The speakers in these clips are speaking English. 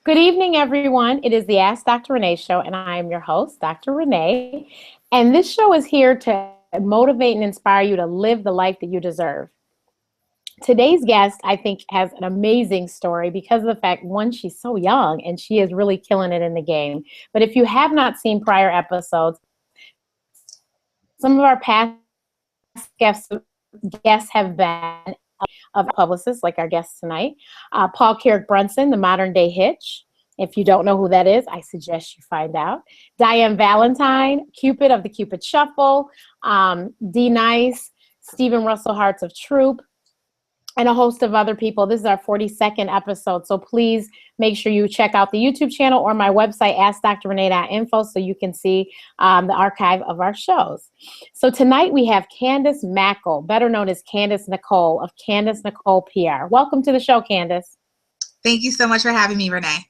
Good evening, everyone. It is the Ask Dr. Renee show, and I am your host, Dr. Renee. And this show is here to motivate and inspire you to live the life that you deserve. Today's guest, I think, has an amazing story because of the fact, one, she's so young and she is really killing it in the game. But if you have not seen prior episodes, some of our past guests have been of publicists, like our guest tonight, Paul Carrick Brunson, the modern day Hitch. If you don't know who that is, I suggest you find out. Diane Valentine, Cupid of the Cupid Shuffle, D Nice, Stephen Russell Hearts of Troop, and a host of other people. This is our 42nd episode, so please make sure you check out the YouTube channel or my website, AskDrRenee.info, so you can see the archive of our shows. So tonight we have Candice Mackel, better known as Candice Nicole of Candice Nicole PR. Welcome to the show, Candice. Thank you so much for having me, Renee.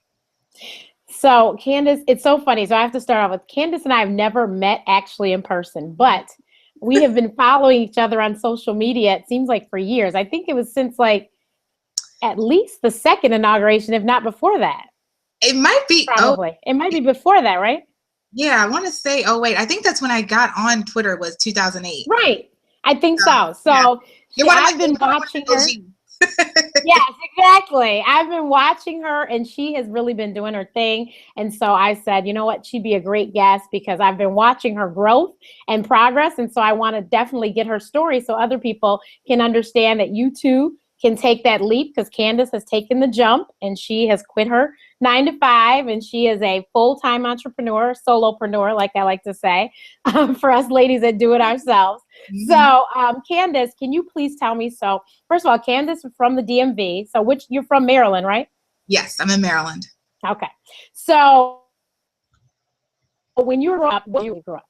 So Candice, it's so funny. So I have to start off with Candice and I have never met actually in person, but we have been following each other on social media, it seems like for years. I think it was since like at least the second inauguration, if not before that. It might be. Probably. It might be before that, right? Yeah, I want to say, I think that's when I got on Twitter was 2008. Right. I think so. So yeah. I've been watching her. Yes, exactly. I've been watching her and she has really been doing her thing. And so I said, you know what, she'd be a great guest because I've been watching her growth and progress. And so I want to definitely get her story so other people can understand that you too can take that leap, because Candice has taken the jump and she has quit her 9-to-5 and she is a full-time entrepreneur, solopreneur, like I like to say, for us ladies that do it ourselves. Mm-hmm. So Candice, can you please tell me, so first of all, Candice is from the DMV. So you're from Maryland, right? Yes, I'm in Maryland. Okay. So when you were up, where you grew up?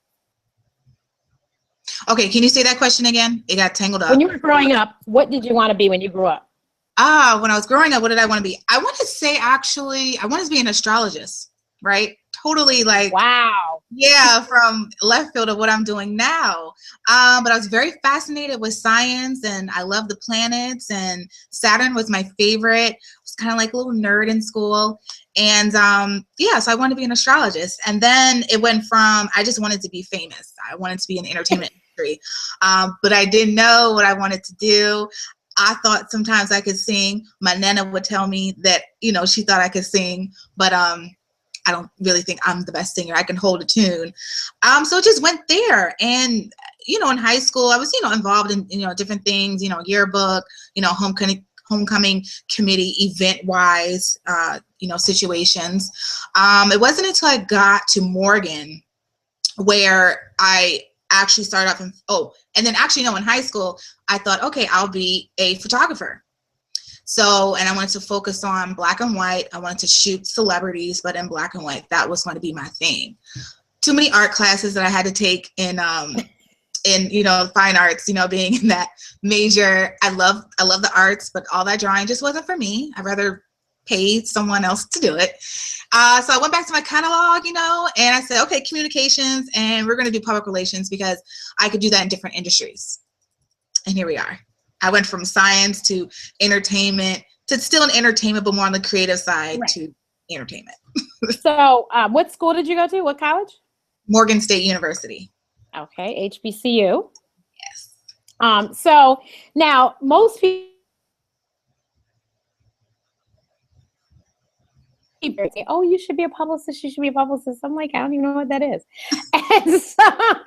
Okay, can you say that question again? It got tangled up. When you were growing up, what did you want to be when you grew up? When I was growing up, what did I want to be? I want to say, actually, I wanted to be an astrologist, right? Totally like, wow. Yeah, from left field of what I'm doing now. But I was very fascinated with science and I love the planets, and Saturn was my favorite. I was kind of like a little nerd in school. And so I wanted to be an astrologist. And then it went from, I just wanted to be famous. I wanted to be in the entertainment industry. But I didn't know what I wanted to do. I thought sometimes I could sing. My Nana would tell me that, she thought I could sing, but I don't really think I'm the best singer. I can hold a tune. So it just went there. And, in high school, I was, involved in, different things, yearbook, homecoming committee, event-wise, situations. It wasn't until I got to Morgan where I actually started off in high school, I thought, okay, I'll be a photographer. So, and I wanted to focus on black and white. I wanted to shoot celebrities, but in black and white. That was going to be my thing. Too many art classes that I had to take in fine arts, being in that major. I love the arts, but all that drawing just wasn't for me. I'd rather pay someone else to do it. So I went back to my catalog, and I said, okay, communications, and we're going to do public relations because I could do that in different industries. And here we are. I went from science to entertainment to still in entertainment, but more on the creative side to entertainment. So what school did you go to? What college? Morgan State University. Okay, HBCU. Yes. So now most people say, oh, you should be a publicist. You should be a publicist. I'm like, I don't even know what that is.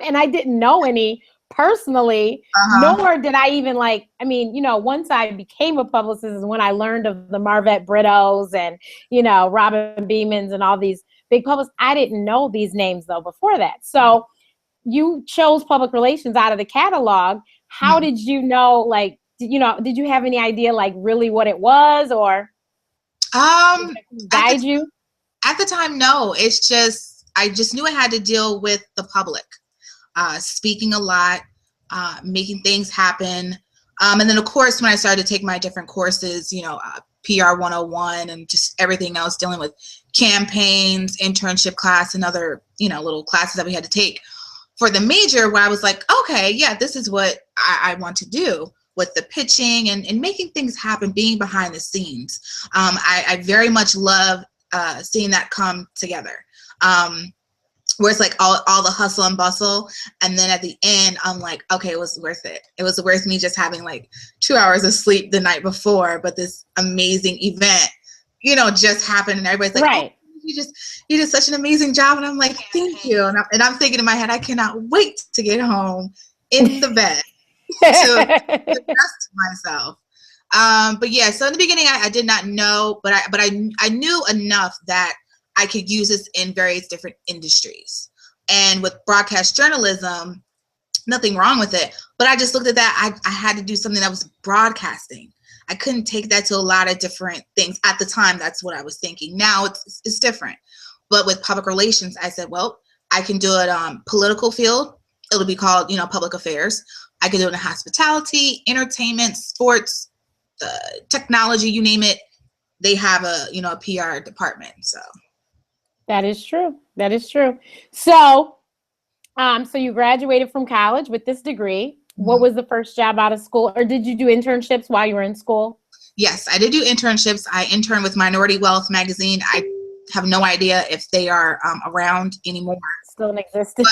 And I didn't know any personally, nor did I even once I became a publicist is when I learned of the Marvette Brito's and, Robin Beeman's and all these big publicists. I didn't know these names though before that. So you chose public relations out of the catalog. How did you know, did you have any idea really what it was, or guide you? At the time, no. It's just, I just knew I had to deal with the public. Speaking a lot, making things happen. And then, of course, when I started to take my different courses, PR 101 and just everything else, dealing with campaigns, internship class, and other, little classes that we had to take for the major, where I was like, okay, yeah, this is what I want to do with the pitching and making things happen, being behind the scenes. I very much love seeing that come together. Where it's like all the hustle and bustle, and then at the end I'm like, okay, it was worth it. It was worth me just having like 2 hours of sleep the night before, but this amazing event, you know, just happened, and everybody's like, right. oh, you did such an amazing job, and I'm like, thank you, and I'm thinking in my head, I cannot wait to get home in the bed to rest myself. But yeah, so in the beginning I did not know, but I knew enough that I could use this in various different industries. And with broadcast journalism, nothing wrong with it, but I just looked at that. I had to do something that was broadcasting. I couldn't take that to a lot of different things. At the time, that's what I was thinking. Now it's different. But with public relations, I said, well, I can do it political field. It'll be called, you know, public affairs. I could do it in hospitality, entertainment, sports, technology, you name it. They have a, you know, a PR department. So that is true. That is true. So, so you graduated from college with this degree. What was the first job out of school, or did you do internships while you were in school? Yes, I did do internships. I interned with Minority Wealth magazine. I have no idea if they are around anymore. Still in existence.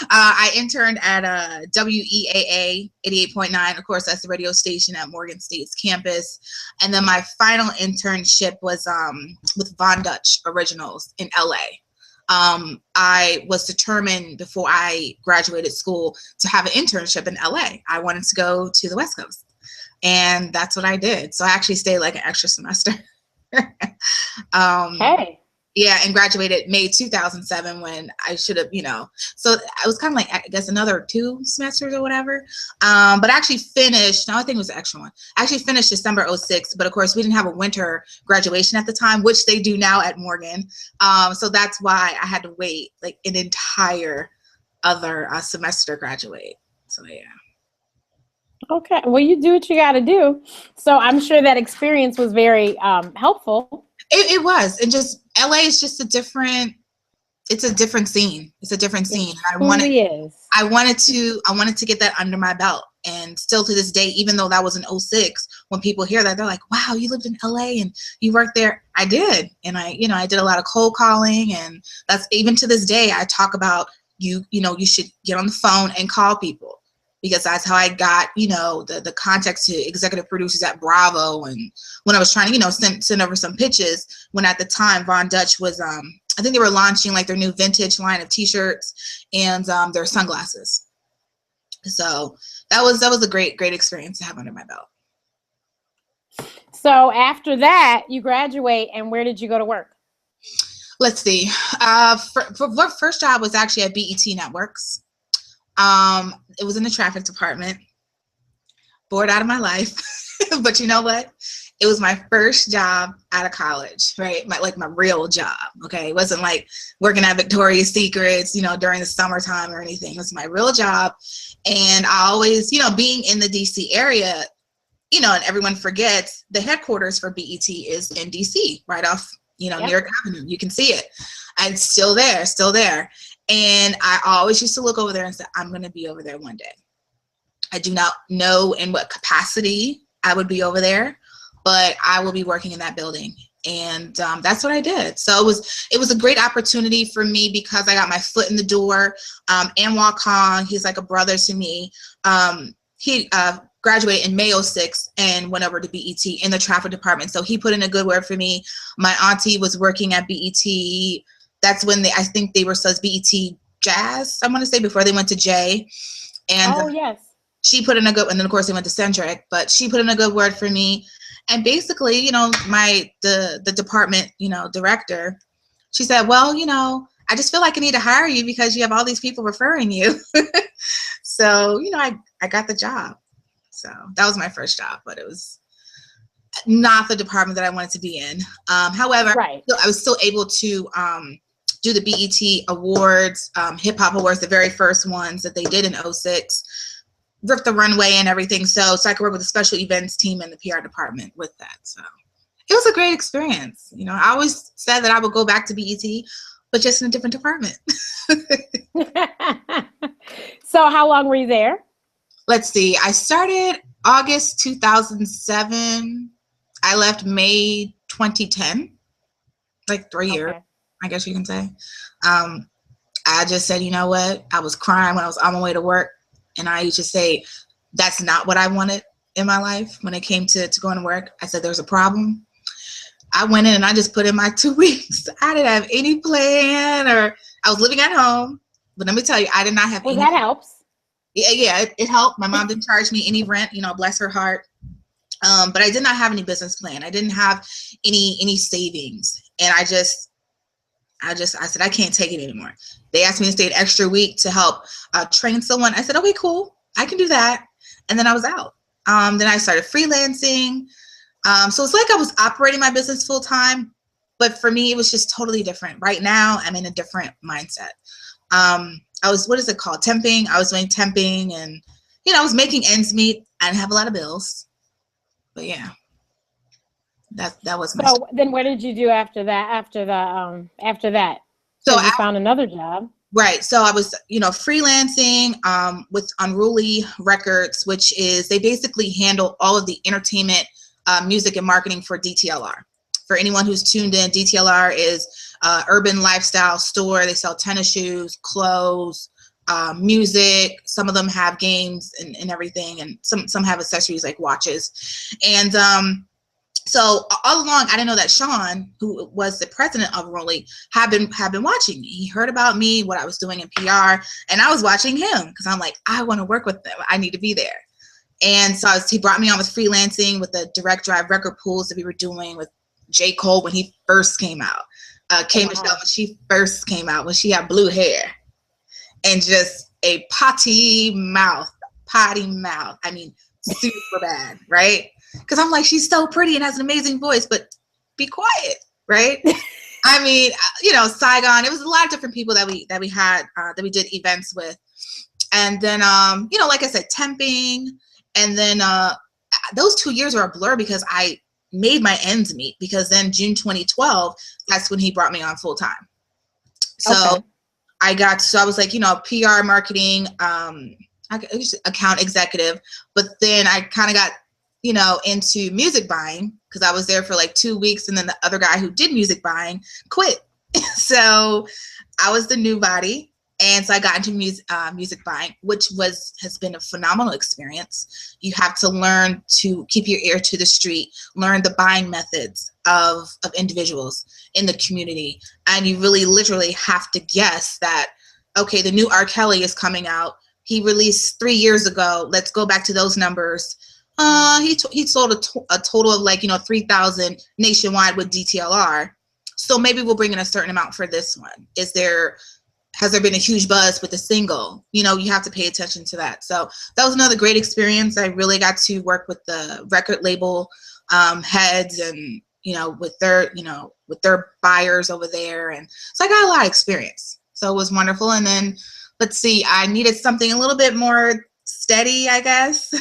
I interned at WEAA 88.9. Of course, that's the radio station at Morgan State's campus. And then my final internship was with Von Dutch Originals in LA. I was determined before I graduated school to have an internship in LA. I wanted to go to the West Coast, and that's what I did. So I actually stayed like an extra semester. Hey. Yeah, and graduated May 2007 when I should have, you know, so I was kind of like, I guess, another 2 semesters or whatever. But I actually finished, no, I think it was the extra one. I actually finished December 06, but of course we didn't have a winter graduation at the time, which they do now at Morgan. So that's why I had to wait like an entire other semester to graduate. So yeah. Okay, well, you do what you got to do. So I'm sure that experience was very helpful. It was, and just LA is just a different scene. It's a different scene. I wanted to get that under my belt, and still to this day, even though that was in 06, when people hear that, they're like, wow, you lived in LA and you worked there. I did. And I did a lot of cold calling, and that's even to this day, I talk about you should get on the phone and call people. Because that's how I got, the context to executive producers at Bravo. And when I was trying to, send over some pitches, when at the time Von Dutch was, I think they were launching like their new vintage line of t-shirts and their sunglasses. So that was a great experience to have under my belt. So after that, you graduate, and where did you go to work? Let's see. First job was actually at BET Networks. It was in the traffic department. Bored out of my life. But you know what? It was my first job out of college, right? My real job, okay? It wasn't like working at Victoria's Secrets, during the summertime or anything. It was my real job. And I always, being in the DC area, and everyone forgets the headquarters for BET is in DC, right off, New York Avenue. You can see it. And still there. And I always used to look over there and say, I'm going to be over there one day. I do not know in what capacity I would be over there, but I will be working in that building. And that's what I did. So it was a great opportunity for me because I got my foot in the door. Anwar Khan, he's like a brother to me. He graduated in May 06 and went over to BET in the traffic department. So he put in a good word for me. My auntie was working at BET. That's when I think they were such BET Jazz, I want to say, before they went to J. And yes. She put in a good, and then of course they went to Centric, but she put in a good word for me. And basically, the department, director, she said, well, I just feel like I need to hire you because you have all these people referring you. So, I got the job. So that was my first job, but it was not the department that I wanted to be in. However, right. I was still able to do the BET Awards, Hip Hop Awards, the very first ones that they did in 06, rip the runway and everything. So I could work with the special events team and the PR department with that. So it was a great experience. I always said that I would go back to BET, but just in a different department. So how long were you there? Let's see. I started August 2007. I left May 2010. like 3 years, Okay. I guess you can say. I just said, you know what? I was crying when I was on my way to work. And I used to say, that's not what I wanted in my life when it came to going to work. I said, there's a problem. I went in and I just put in my 2 weeks. I didn't have any plan, or I was living at home. But let me tell you, I did not have Well, any. that helps. Yeah, it helped. My mom didn't charge me any rent, bless her heart. But I did not have any business plan. I didn't have any savings. And I said, I can't take it anymore. They asked me to stay an extra week to help train someone. I said, okay, cool. I can do that. And then I was out. Then I started freelancing. So it's like I was operating my business full time, but for me, it was just totally different. Right now, I'm in a different mindset. I was, what is it called? Temping. I was doing temping, and, I was making ends meet. I didn't have a lot of bills, but yeah, that was my So story. then what did you do after that? After that? So you found another job. Right. So I was, freelancing with Unruly Records, which is, they basically handle all of the entertainment, music and marketing for DTLR. For anyone who's tuned in, DTLR is urban lifestyle store. They sell tennis shoes, clothes, music. Some of them have games and everything, and some have accessories like watches. And so all along, I didn't know that Sean, who was the president of Runway, had been watching me. He heard about me, what I was doing in PR, and I was watching him because I'm like, I want to work with them. I need to be there. And so he brought me on with freelancing with the direct drive record pools that we were doing with J. Cole when he first came out. Michelle when she first came out, when she had blue hair and just a potty mouth. I mean, super bad, right? Because I'm like, she's so pretty and has an amazing voice, but be quiet, right? I mean, Saigon. It was a lot of different people that we had that we did events with, and then like I said, temping, and then those 2 years are a blur because I made my ends meet, because then June 2012, that's when he brought me on full time. So okay. I was like, PR marketing, account executive, but then I kind of got into music buying because I was there for like 2 weeks, and then the other guy who did music buying quit. So I was the new body, and so I got into music buying, which has been a phenomenal experience. You have to learn to keep your ear to the street, learn the buying methods of individuals in the community, and you really literally have to guess that, okay, the new R. Kelly is coming out. He released 3 years ago. Let's go back to those numbers. He sold a total of 3,000 nationwide with DTLR. So maybe we'll bring in a certain amount for this one. Has there been a huge buzz with the single? You have to pay attention to that. So that was another great experience. I really got to work with the record label heads, and with their buyers over there, and so I got a lot of experience. So it was wonderful. And then let's see, I needed something a little bit more steady, I guess,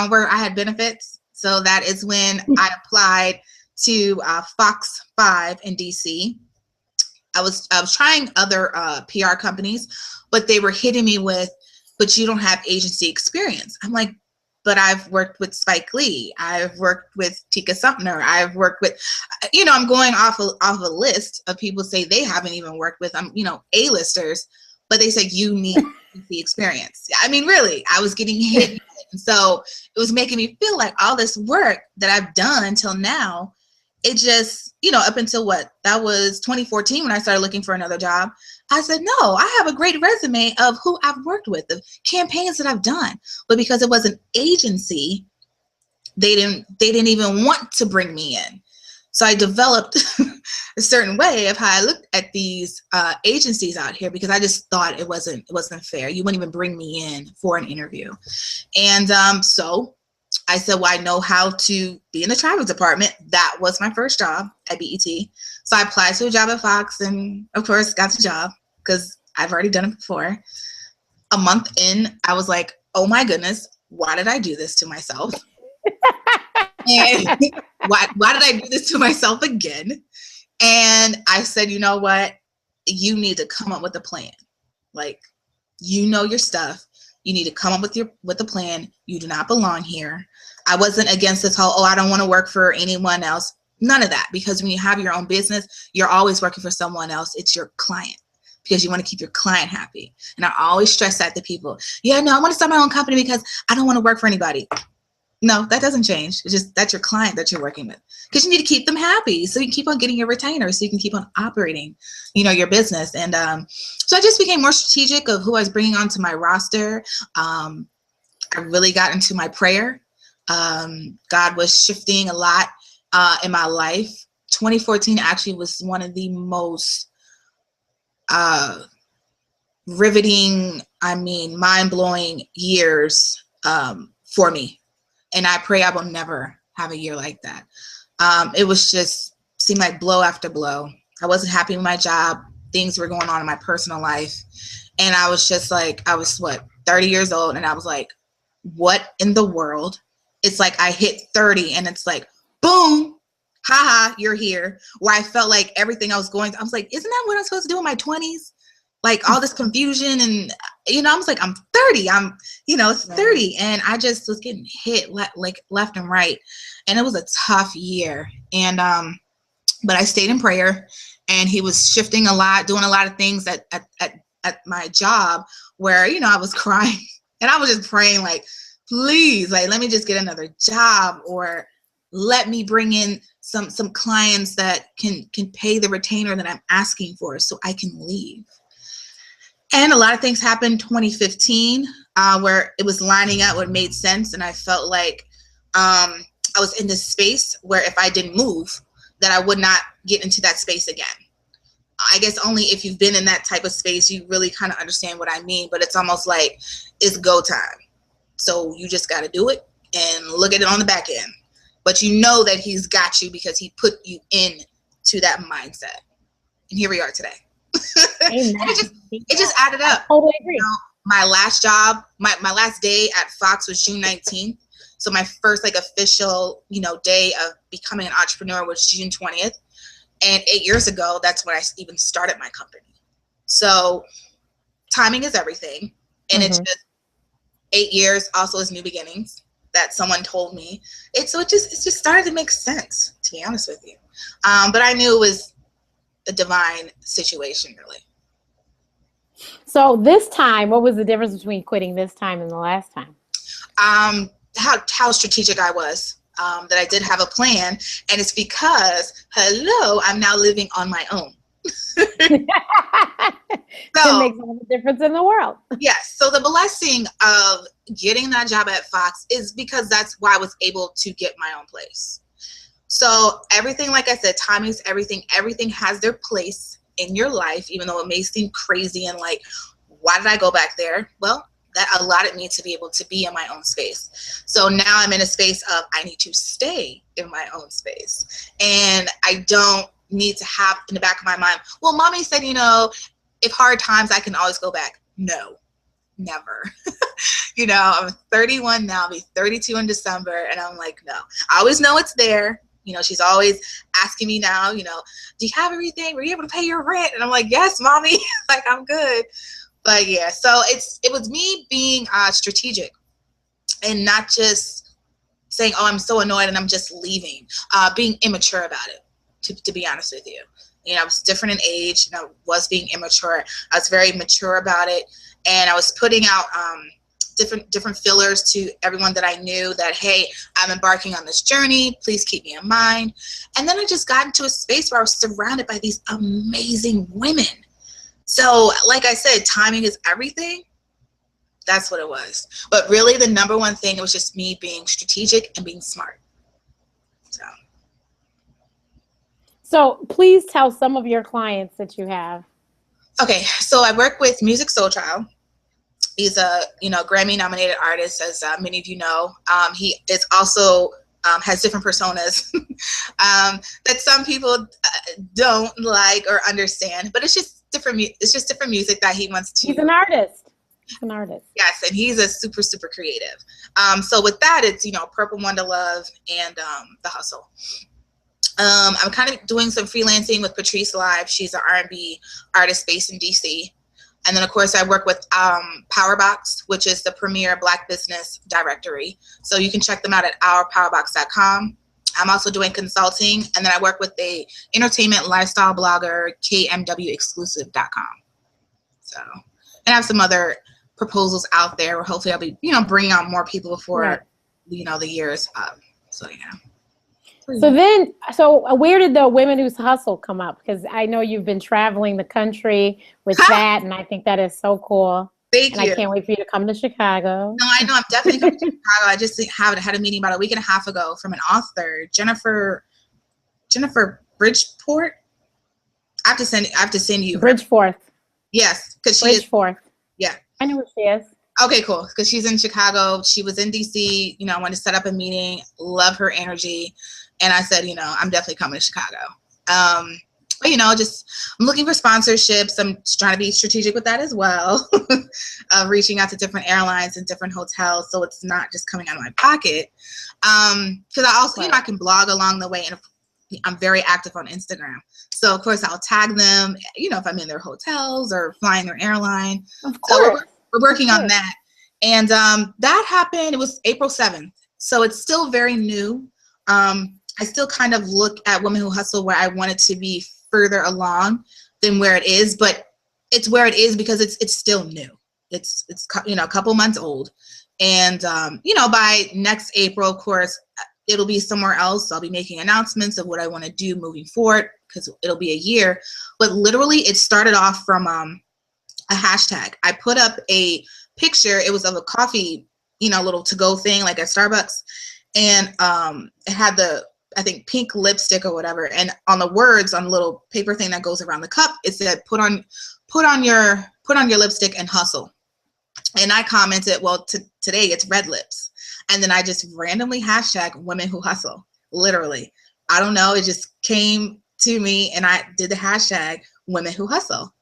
where I had benefits. So that is when I applied to Fox 5 in DC. I was trying other PR companies, but they were hitting me with, but you don't have agency experience. I'm like, but I've worked with Spike Lee. I've worked with Tika Sumpter. I've worked with, I'm going off a list of people say they haven't even worked with, A-listers, but they said you need the experience. I mean, really, I was getting hit. And so it was making me feel like all this work that I've done until now, it just, up until that was 2014 when I started looking for another job. I said, no, I have a great resume of who I've worked with, the campaigns that I've done. But because it was an agency, they didn't even want to bring me in. So I developed a certain way of how I looked at these agencies out here, because I just thought it wasn't fair. You wouldn't even bring me in for an interview. And so I said, well, I know how to be in the traffic department. That was my first job at BET. So I applied to a job at Fox, and of course got the job because I've already done it before. A month in, I was like, oh my goodness, why did I do this to myself? And why did I do this to myself again? And I said, you know what? You need to come up with a plan. Like, your stuff. You need to come up with a plan. You do not belong here. I wasn't against this whole, I don't want to work for anyone else. None of that, because when you have your own business, you're always working for someone else. It's your client, because you want to keep your client happy. And I always stress that to people. Yeah, no, I want to start my own company because I don't want to work for anybody. No, that doesn't change. It's just that's your client that you're working with, because you need to keep them happy so you can keep on getting your retainers, so you can keep on operating, your business. And so I just became more strategic of who I was bringing onto my roster. I really got into my prayer. God was shifting a lot in my life. 2014 actually was one of the most riveting, mind-blowing years for me. And I pray I will never have a year like that. It was just seemed like blow after blow. I wasn't happy with my job. Things were going on in my personal life. And I was just like, 30 years old. And I was like, what in the world? It's like I hit 30 and it's like, boom, haha, you're here. Where I felt like everything I was going through, I was like, isn't that what I'm supposed to do in my 20s? Like all this confusion and, I was like, I'm 30, it's 30. And I just was getting hit like left and right. And it was a tough year. And, but I stayed in prayer, and he was shifting a lot, doing a lot of things at my job where, I was crying and I was just praying like, please, like, let me just get another job, or let me bring in some clients that can pay the retainer that I'm asking for so I can leave. And a lot of things happened 2015 where it was lining up what made sense. And I felt like I was in this space where if I didn't move, that I would not get into that space again. I guess only if you've been in that type of space, you really kind of understand what I mean. But it's almost like it's go time. So you just got to do it and look at it on the back end. But you know that he's got you because he put you in to that mindset. And here we are today. It just added up. I totally agree. My last job, my last day at Fox was June 19th. So my first official, day of becoming an entrepreneur was June 20th. And 8 years ago, that's when I even started my company. So timing is everything. And it's just 8 years also is new beginnings that someone told me. It just started to make sense, to be honest with you. But I knew it was a divine situation, really. So this time, what was the difference between quitting this time and the last time? How strategic I was, that I did have a plan. And it's because, I'm now living on my own. It makes all the difference in the world. Yes. So the blessing of getting that job at Fox is because that's why I was able to get my own place. So everything, like I said, timing is everything. Everything has their place in your life, even though it may seem crazy and like, why did I go back there? Well, that allotted me to be able to be in my own space. So now I'm in a space of I need to stay in my own space. And I don't need to have in the back of my mind, well, mommy said, if hard times, I can always go back. No, never. I'm 31 now, I'll be 32 in December. And I'm like, no, I always know it's there. She's always asking me now, do you have everything? Were you able to pay your rent? And I'm like, yes, mommy, like I'm good. But yeah, so it was me being strategic and not just saying, oh, I'm so annoyed and I'm just leaving, being immature about it, to be honest with you. I was different in age and I was being immature. I was very mature about it. And I was putting out different fillers to everyone that I knew that, hey, I'm embarking on this journey. Please keep me in mind. And then I just got into a space where I was surrounded by these amazing women. So like I said, timing is everything. That's what it was. But really the number one thing, it was just me being strategic and being smart. So please tell some of your clients that you have. Okay, so I work with Music Soul Child. He's a Grammy-nominated artist, as many of you know. He is also has different personas that some people don't like or understand, but it's just different. It's just different music that he wants to. He's an artist. He's an artist. Yes, and he's a super creative. So with that, it's Purple Wonder Love and The Hustle. I'm kind of doing some freelancing with Patrice Live. She's an R&B artist based in DC. And then, of course, I work with Powerbox, which is the premier Black business directory. So you can check them out at ourpowerbox.com. I'm also doing consulting, and then I work with a entertainment lifestyle blogger, KMWexclusive.com. So, and I have some other proposals out there where hopefully I'll be, bringing out more people before, the year is up. So, yeah. So where did the Women Who Hustle come up? Because I know you've been traveling the country with that, and I think that is so cool. Thank you. I can't wait for you to come to Chicago. No, I know. I'm definitely coming to Chicago. I just had a meeting about a week and a half ago from an author, Jennifer Bridgeport. I have to send you. Bridgeforth. Yes, because she Bridgeforth. Yeah. I know who she is. Okay, cool. Because she's in Chicago. She was in DC. I wanted to set up a meeting. Love her energy. And I said, I'm definitely coming to Chicago. But, I'm looking for sponsorships. I'm just trying to be strategic with that as well. Reaching out to different airlines and different hotels, so it's not just coming out of my pocket. Because I also, I can blog along the way, and I'm very active on Instagram. So, of course, I'll tag them, if I'm in their hotels or flying their airline. Of course. So we're working on that. And that happened, it was April 7th. So it's still very new. I still kind of look at Women Who Hustle where I want it to be further along than where it is, but it's where it is because it's still new. It's a couple months old. And, by next April, of course, it'll be somewhere else. I'll be making announcements of what I want to do moving forward because it'll be a year. But literally, it started off from a hashtag. I put up a picture. It was of a coffee, little to-go thing like at Starbucks. And it had I think pink lipstick or whatever. And on the words on the little paper thing that goes around the cup, it said, put on your lipstick and hustle. And I commented, well, today it's red lips. And then I just randomly hashtag Women Who Hustle. Literally. I don't know. It just came to me and I did the hashtag Women Who Hustle.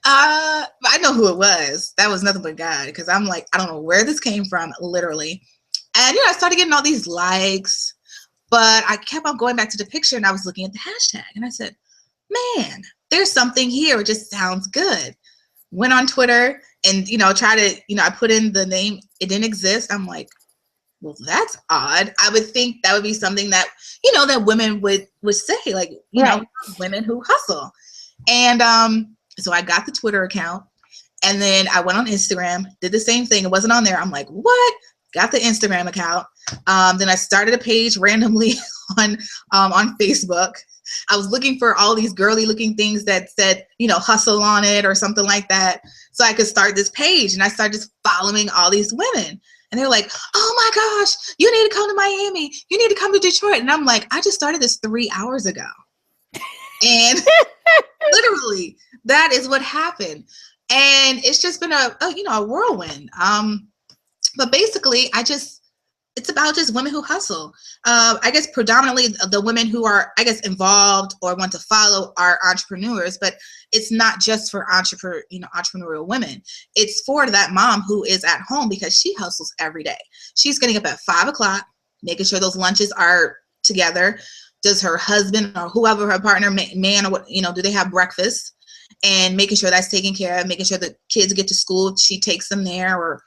I know who it was. That was nothing but God, because I'm like, I don't know where this came from, literally. And, I started getting all these likes, but I kept on going back to the picture and I was looking at the hashtag and I said, man, there's something here. It just sounds good. Went on Twitter and, try to, I put in the name. It didn't exist. I'm like, well, that's odd. I would think that would be something that, that women would say, like, Women Who Hustle. And so I got the Twitter account and then I went on Instagram, did the same thing. It wasn't on there. I'm like, what? Got the Instagram account. Then I started a page randomly on Facebook. I was looking for all these girly looking things that said, hustle on it or something like that. So I could start this page, and I started just following all these women. And they're like, oh my gosh, you need to come to Miami. You need to come to Detroit. And I'm like, I just started this 3 hours ago. And literally, that is what happened. And it's just been a whirlwind. But basically, it's about just women who hustle. I guess predominantly the women who are, involved or want to follow are entrepreneurs, but it's not just for entrepreneurial women. It's for that mom who is at home because she hustles every day. She's getting up at 5 o'clock, making sure those lunches are together. Does her husband or whoever her partner, man, or what, do they have breakfast? And making sure that's taken care of, making sure the kids get to school, she takes them there or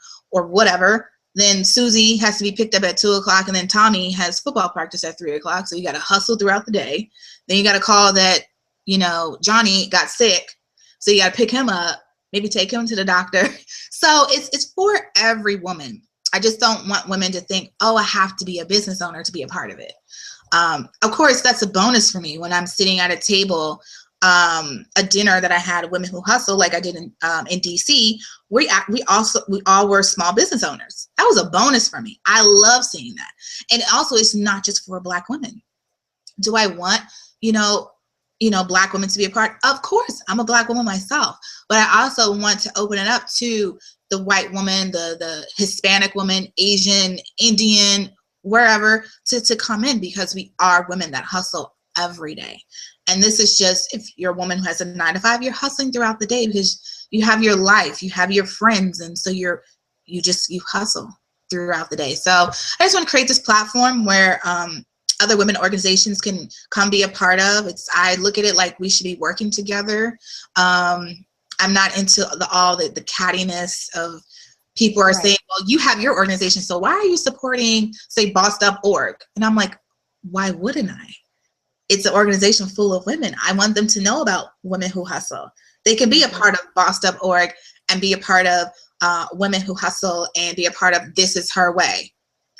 whatever. Then Susie has to be picked up at 2 o'clock, and then Tommy has football practice at 3 o'clock. So you got to hustle throughout the day. Then you got to call that, Johnny got sick. So you got to pick him up, maybe take him to the doctor. So it's for every woman. I just don't want women to think, oh, I have to be a business owner to be a part of it. Of course, that's a bonus for me when I'm sitting at a table, a dinner that I had, Women Who Hustle, like I did in DC. We all were small business owners. That was a bonus for me. I love seeing that. And also, it's not just for Black women. Do I want, Black women to be a part? Of course, I'm a Black woman myself, but I also want to open it up to the white woman, the Hispanic woman, Asian, Indian, wherever, to come in, because we are women that hustle every day. And this is just, if you're a woman who has a 9 to 5, you're hustling throughout the day because you have your life, you have your friends. And so you hustle throughout the day. So I just want to create this platform where other women organizations can come be a part of. I look at it like we should be working together. I'm not into the cattiness of people are saying, well, you have your organization, so why are you supporting, say, Bossed Up Org? And I'm like, why wouldn't I? It's an organization full of women. I want them to know about Women Who Hustle. They can be a part of Bossed Up Org and be a part of Women Who Hustle and be a part of This Is Her Way.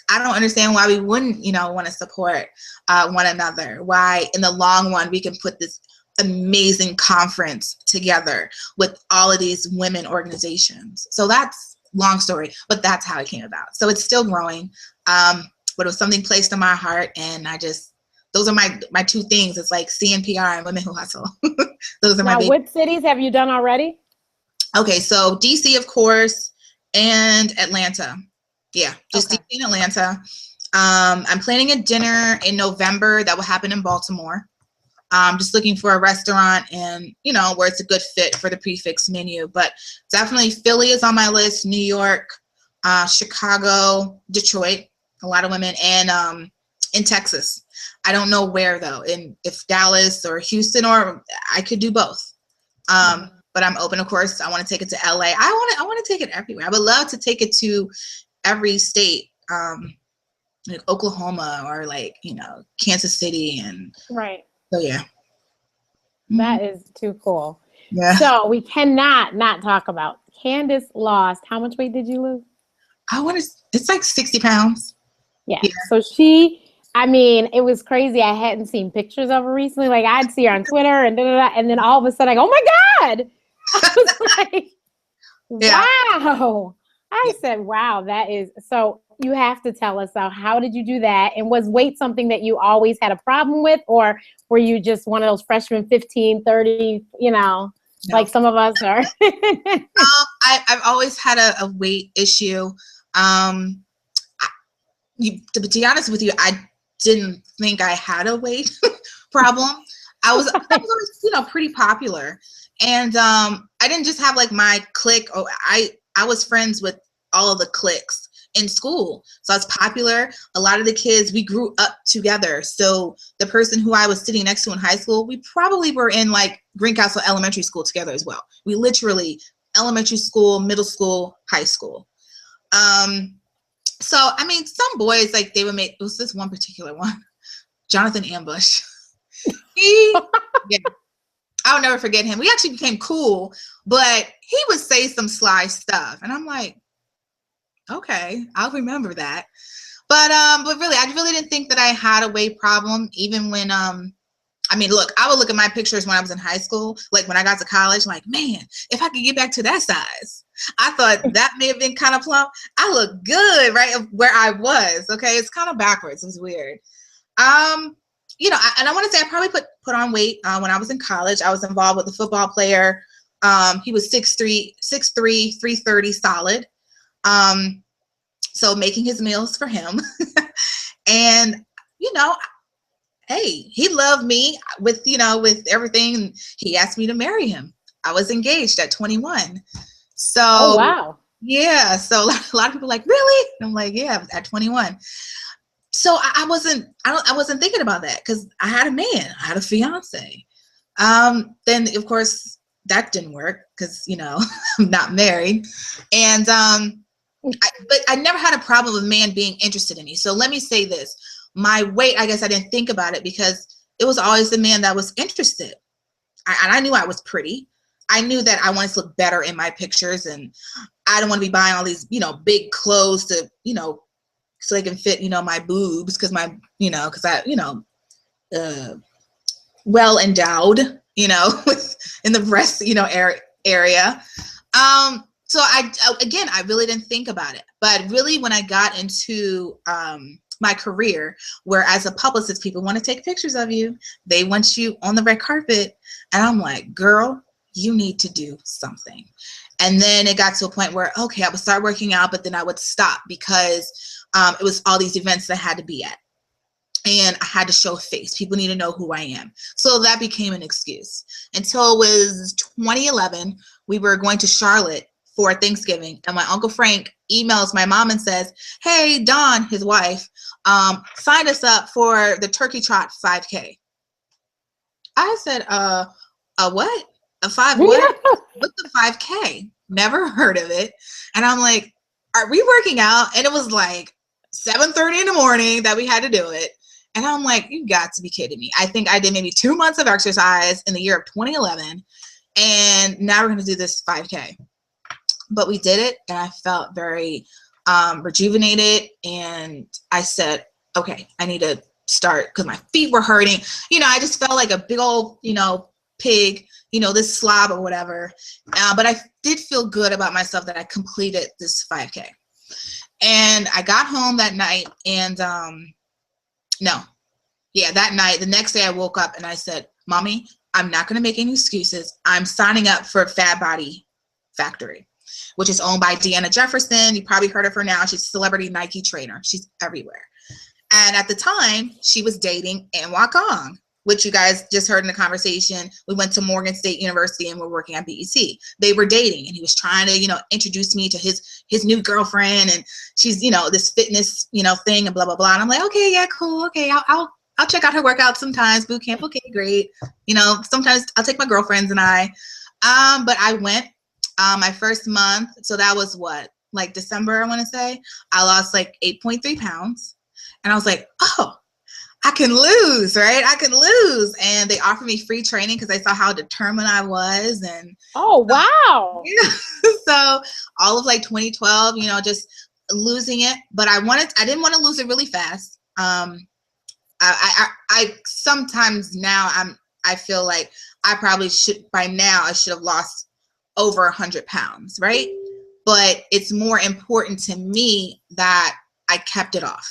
I don't understand why we wouldn't, want to support one another. Why in the long run we can put this amazing conference together with all of these women organizations. So that's long story, but that's how it came about. So it's still growing, but it was something placed in my heart, and those are my two things. It's like CNPR and Women Who Hustle. Those are my babies. What cities have you done already? Okay, so DC, of course, and Atlanta. Yeah, just DC and Atlanta. I'm planning a dinner in November that will happen in Baltimore. Just looking for a restaurant and, where it's a good fit for the prefix menu. But definitely Philly is on my list, New York, Chicago, Detroit, a lot of women, and in Texas. I don't know where, though, if Dallas or Houston, or I could do both. But I'm open, of course. I want to take it to LA. I want to take it everywhere. I would love to take it to every state, like Oklahoma or Kansas City. And right. So, yeah. That is too cool. Yeah. So we cannot not talk about Candice lost. How much weight did you lose? It's like 60 pounds. Yeah. So it was crazy. I hadn't seen pictures of her recently. Like I'd see her on Twitter and and then all of a sudden I go, oh my God. I was like, wow. I said, wow, that is so. You have to tell us, though, how did you do that? And was weight something that you always had a problem with, or were you just one of those freshmen, 15, 30, like some of us are? I've always had a weight issue. To be honest with you, I didn't think I had a weight problem. I was always, pretty popular. And I didn't just have like my clique. I was friends with all of the cliques in school. So I was popular. A lot of the kids, we grew up together. So the person who I was sitting next to in high school, we probably were in like Greencastle Elementary School together as well. We literally elementary school, middle school, high school. So, some boys, like they would it was this one particular one, Jonathan Ambush. I'll never forget him. We actually became cool, but he would say some sly stuff. And I'm like, okay, I'll remember that. But really, I really didn't think that I had a weight problem, even when, look, I would look at my pictures when I was in high school, like when I got to college, like, man, if I could get back to that size. I thought that may have been kind of plump. I look good, right, where I was, okay? It's kind of backwards. It was weird. And I want to say I probably put on weight when I was in college. I was involved with a football player. He was 6'3", 330 solid. So making his meals for him. And, hey, he loved me with everything. He asked me to marry him. I was engaged at 21. So, oh, wow. Yeah. So a lot of people are like, really? And I'm like, yeah, at 21. So I wasn't thinking about that because I had a man, I had a fiance. Then of course that didn't work because, I'm not married. And, but I never had a problem with a man being interested in me. So let me say this, my weight, I guess I didn't think about it because it was always the man that was interested. And I knew I was pretty. I knew that I wanted to look better in my pictures, and I don't want to be buying all these, big clothes to, so they can fit, my boobs because because I, well endowed, in the breast, area. So I really didn't think about it, but really when I got into my career, where as a publicist, people want to take pictures of you, they want you on the red carpet, and I'm like, girl, you need to do something. And then it got to a point where, okay, I would start working out, but then I would stop because it was all these events that I had to be at. And I had to show face. People need to know who I am. So that became an excuse. Until it was 2011, we were going to Charlotte for Thanksgiving. And my Uncle Frank emails my mom and says, hey, Dawn, his wife, signed us up for the Turkey Trot 5K. I said, a what? A 5 what? What's the 5K? Never heard of it. And I'm like, are we working out? And it was like 7:30 in the morning that we had to do it. And I'm like, you got to be kidding me. I think I did maybe 2 months of exercise in the year of 2011. And now we're going to do this 5K. But we did it, and I felt very rejuvenated. And I said, okay, I need to start, because my feet were hurting. You know, I just felt like a big old, you know, pig, you know, this slob or whatever. But I did feel good about myself that I completed this 5K. And I got home that night, and that night, the next day I woke up and I said, Mommy, I'm not going to make any excuses. I'm signing up for Fat Body Factory, which is owned by Deanna Jefferson. You probably heard of her now. She's a celebrity Nike trainer. She's everywhere. And at the time, she was dating Anwar Kong, which you guys just heard in the conversation. We went to Morgan State University and we're working at BET. They were dating, and he was trying to, you know, introduce me to his new girlfriend, and she's, you know, this fitness, you know, thing, and blah, blah, blah. And I'm like, okay, yeah, cool. Okay, I'll check out her workouts sometimes. Boot camp, okay, great. You know, sometimes I'll take my girlfriends and I. But I went my first month. So that was what, like December, I want to say. I lost like 8.3 pounds. And I was like, oh, I can lose, right? I can lose. And they offered me free training because they saw how determined I was. And oh, wow. So all of like 2012, you know, just losing it. But I didn't want to lose it really fast. I sometimes now I feel like I probably should, by now I should have lost over 100 pounds, right? But it's more important to me that I kept it off,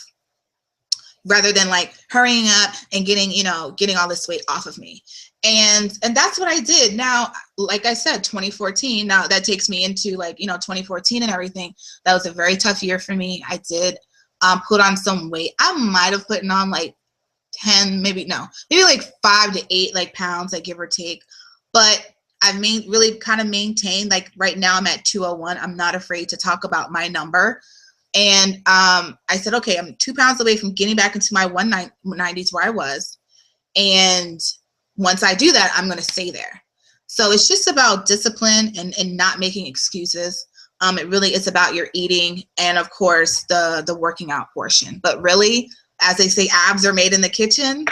rather than like hurrying up and getting all this weight off of me. And that's what I did. Now, like I said, 2014, now that takes me into like, you know, 2014 and everything. That was a very tough year for me. I did put on some weight. I might have put on like 10, maybe like 5 to 8 like pounds, like give or take. But I've really kind of maintained, like right now I'm at 201. I'm not afraid to talk about my number. And I said, okay, I'm 2 pounds away from getting back into my 190s where I was. And once I do that, I'm going to stay there. So it's just about discipline and not making excuses. It really is about your eating and, of course, the working out portion. But really, as they say, abs are made in the kitchen.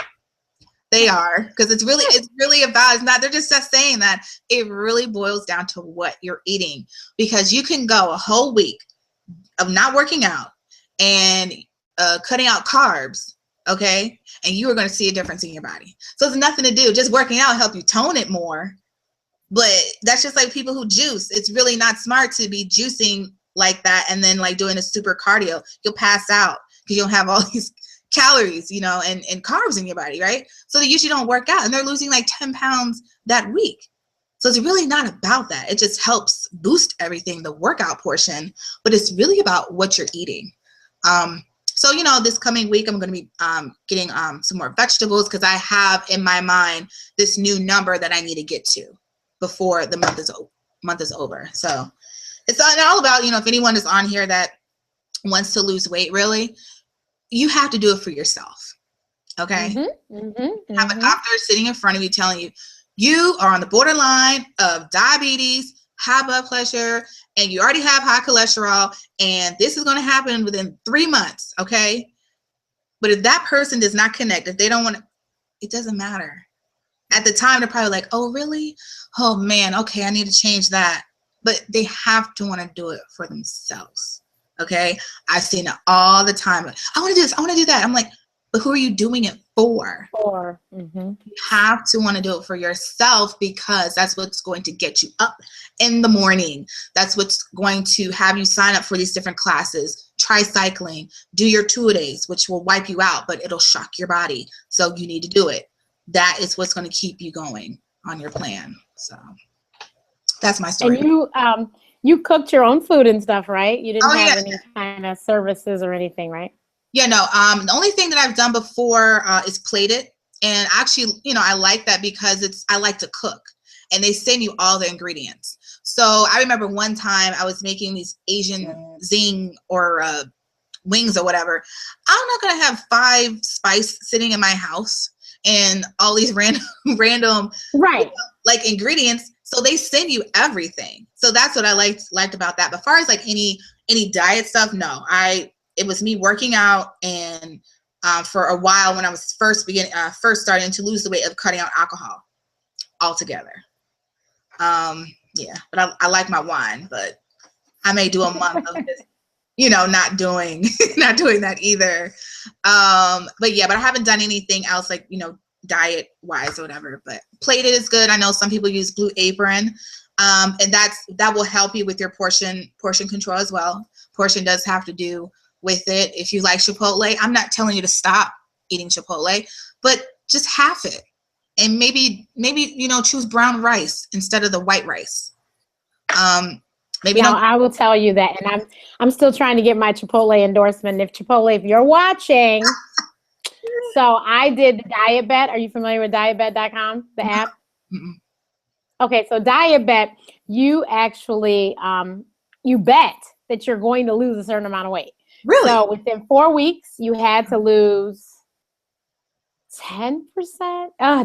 They are, because it's really about, it's not, they're just saying that it really boils down to what you're eating, because you can go a whole week of not working out and cutting out carbs, okay, and you are going to see a difference in your body. So it's nothing to do, just working out help you tone it more. But that's just like people who juice. It's really not smart to be juicing like that and then like doing a super cardio. You'll pass out because you'll have all these calories, you know, and carbs in your body, right? So they usually don't work out, and they're losing like 10 pounds that week. So it's really not about that. It just helps boost everything, the workout portion, but it's really about what you're eating. So, you know, this coming week, I'm going to be getting some more vegetables, because I have in my mind this new number that I need to get to before the month is over. So it's all about, you know, if anyone is on here that wants to lose weight, really, you have to do it for yourself. Okay. Have a doctor sitting in front of you telling you, you are on the borderline of diabetes, high blood pressure, and you already have high cholesterol, and this is going to happen within 3 months. Okay. But if that person does not connect, if they don't want to, it doesn't matter. At the time, they're probably like, oh, really? Oh, man. Okay. I need to change that. But they have to want to do it for themselves. Okay. I've seen it all the time. I want to do this. I want to do that. I'm like, but who are you doing it for? You have to want to do it for yourself, because that's what's going to get you up in the morning. That's what's going to have you sign up for these different classes. Try cycling, do your 2-a-days, which will wipe you out, but it'll shock your body. So you need to do it. That is what's going to keep you going on your plan. So that's my story. And you cooked your own food and stuff, right? You didn't have any kind of services or anything, right? Yeah, no. The only thing that I've done before is plated. And actually, you know, I like that because I like to cook, and they send you all the ingredients. So I remember one time I was making these Asian zing or wings or whatever. I'm not going to have 5 spice sitting in my house and all these random right, like ingredients. So they send you everything. So that's what I liked about that. But as far as like any diet stuff, no, it was me working out and for a while when I was first starting to lose the weight of cutting out alcohol altogether. Yeah, but I like my wine, but I may do a month of this, not doing that either. But I haven't done anything else like, diet wise or whatever, but plated is good. I know some people use Blue Apron. And that will help you with your portion control as well. Portion does have to do with it. If you like Chipotle, I'm not telling you to stop eating Chipotle, but just half it. And maybe choose brown rice instead of the white rice. I will tell you that, and I'm still trying to get my Chipotle endorsement. If you're watching, so I did the Diet Bet. Are you familiar with dietbet.com, the app? Mm-hmm. Okay, so Diet Bet, you actually you bet that you're going to lose a certain amount of weight. Really? So within 4 weeks, you had to lose 10%.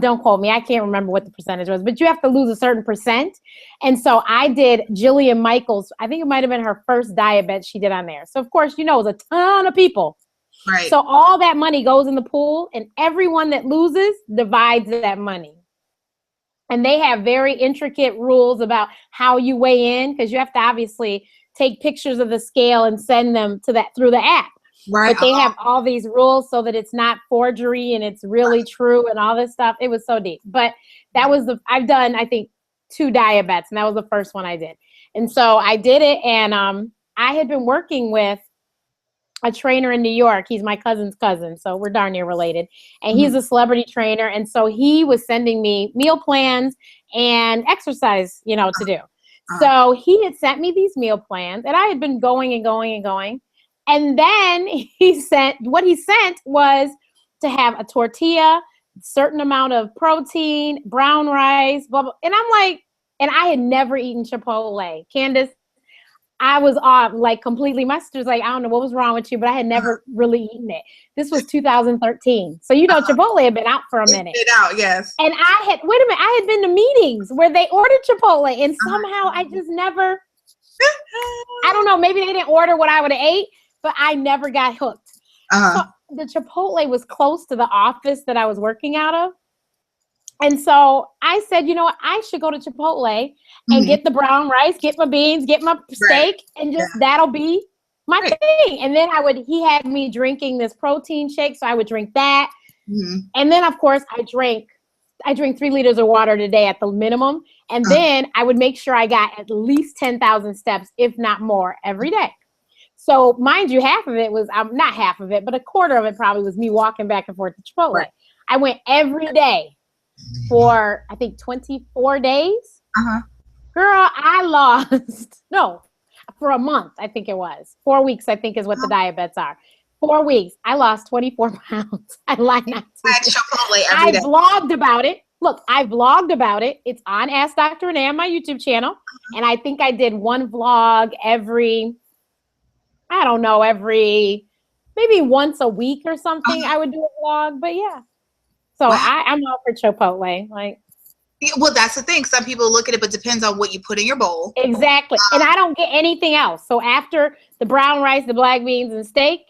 Don't quote me. I can't remember what the percentage was, but you have to lose a certain percent. And so I did Jillian Michaels. I think it might have been her first Diet Bet she did on there. So of course, it was a ton of people. Right. So all that money goes in the pool, and everyone that loses divides that money. And they have very intricate rules about how you weigh in, because you have to obviously take pictures of the scale and send them through the app. Right. But they have all these rules so that it's not forgery and it's really true and all this stuff. It was so deep. But I've done, I think, 2 Diet Bets, and that was the first one I did. And so I did it, and I had been working with a trainer in New York. He's my cousin's cousin, so we're darn near related. And he's a celebrity trainer. And so he was sending me meal plans and exercise, to do. So he had sent me these meal plans, and I had been going and going and going. And then what he sent was to have a tortilla, certain amount of protein, brown rice, blah, blah. And I'm like, and I had never eaten Chipotle. Candice, I was completely, my sister's like, I don't know what was wrong with you, but I had never really eaten it. This was 2013. So, Chipotle had been out for a minute. It's been out, yes. And I had been to meetings where they ordered Chipotle, and somehow I just never, I don't know, maybe they didn't order what I would have ate, but I never got hooked. So the Chipotle was close to the office that I was working out of. And so I said, I should go to Chipotle and get the brown rice, get my beans, get my steak, and just that'll be my thing. And then he had me drinking this protein shake, so I would drink that. And then, of course, I drink 3 liters of water a day at the minimum. And then I would make sure I got at least 10,000 steps, if not more, every day. So mind you, half of it was, not half of it, but a quarter of it probably was me walking back and forth to Chipotle. Right. I went every day for, I think, 24 days. Girl, I lost, for a month, I think it was. 4 weeks, I think, is what the Diet Bets are. 4 weeks, I lost 24 pounds. I lied not to. Chipotle every day. I vlogged about it. Look, I vlogged about it. It's on Ask Dr. Renee on my YouTube channel. And I think I did one vlog every maybe once a week or something. I would do a vlog, but yeah. So I'm all for Chipotle. Well, that's the thing. Some people look at it, but depends on what you put in your bowl. Exactly. And I don't get anything else. So after the brown rice, the black beans, and steak,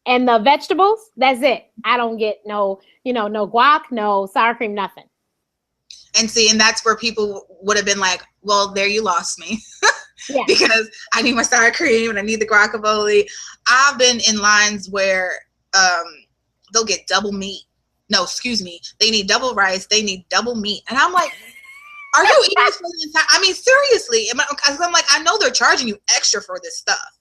and the vegetables, that's it. I don't get no guac, no sour cream, nothing. And that's where people would have been like, well, there you lost me. Yeah. Because I need my sour cream and I need the guacamole. I've been in lines where they'll get double meat. No, excuse me. They need double rice. They need double meat. And I'm like, are you eating this for the entire? I mean, seriously. I'm like, I know they're charging you extra for this stuff.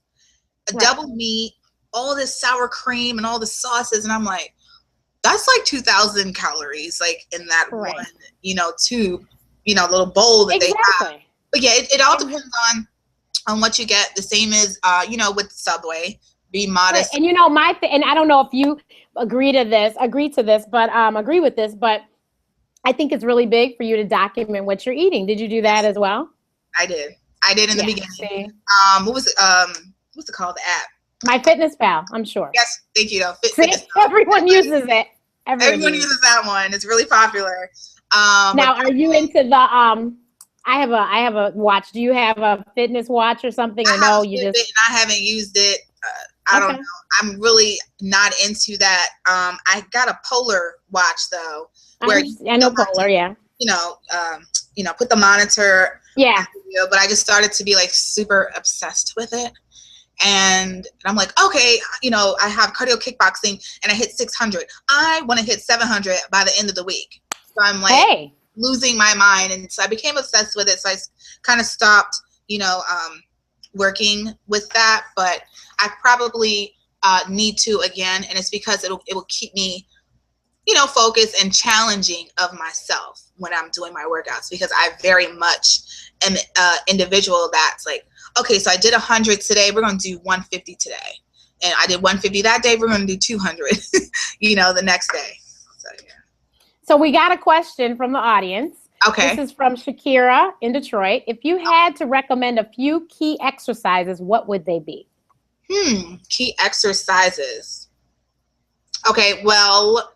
Double meat, all this sour cream and all the sauces. And I'm like, that's like 2,000 calories, like in that one, tube, little bowl that they have. But yeah, it all depends on what you get. The same as, with Subway. Be modest. Right. And and I don't know if you agree with this, but I think it's really big for you to document what you're eating. Did you do that as well? I did in the beginning. See? What was it? What's it called? The app? My Fitness Pal, I'm sure. Yes, thank you. Everyone uses it. Everyone uses that one. It's really popular. Now, are you into the I have a watch. Do you have a fitness watch or something? Or no, you just. I haven't used it. I don't know. I'm really not into that. I got a Polar watch though, where I know Polar, yeah. Put the monitor. Yeah. But I just started to be like super obsessed with it. And I'm like, okay, I have cardio kickboxing and I hit 600. I want to hit 700 by the end of the week. So I'm like losing my mind. And so I became obsessed with it. So I kind of stopped, working with that. But I probably need to again. And it's because it will keep me, focused and challenging of myself when I'm doing my workouts, because I very much am an individual that's like, okay, so I did 100 today. We're going to do 150 today. And I did 150 that day. We're going to do 200, the next day. So, yeah. So we got a question from the audience. Okay. This is from Shakira in Detroit. If you had to recommend a few key exercises, what would they be? Key exercises. Okay, well,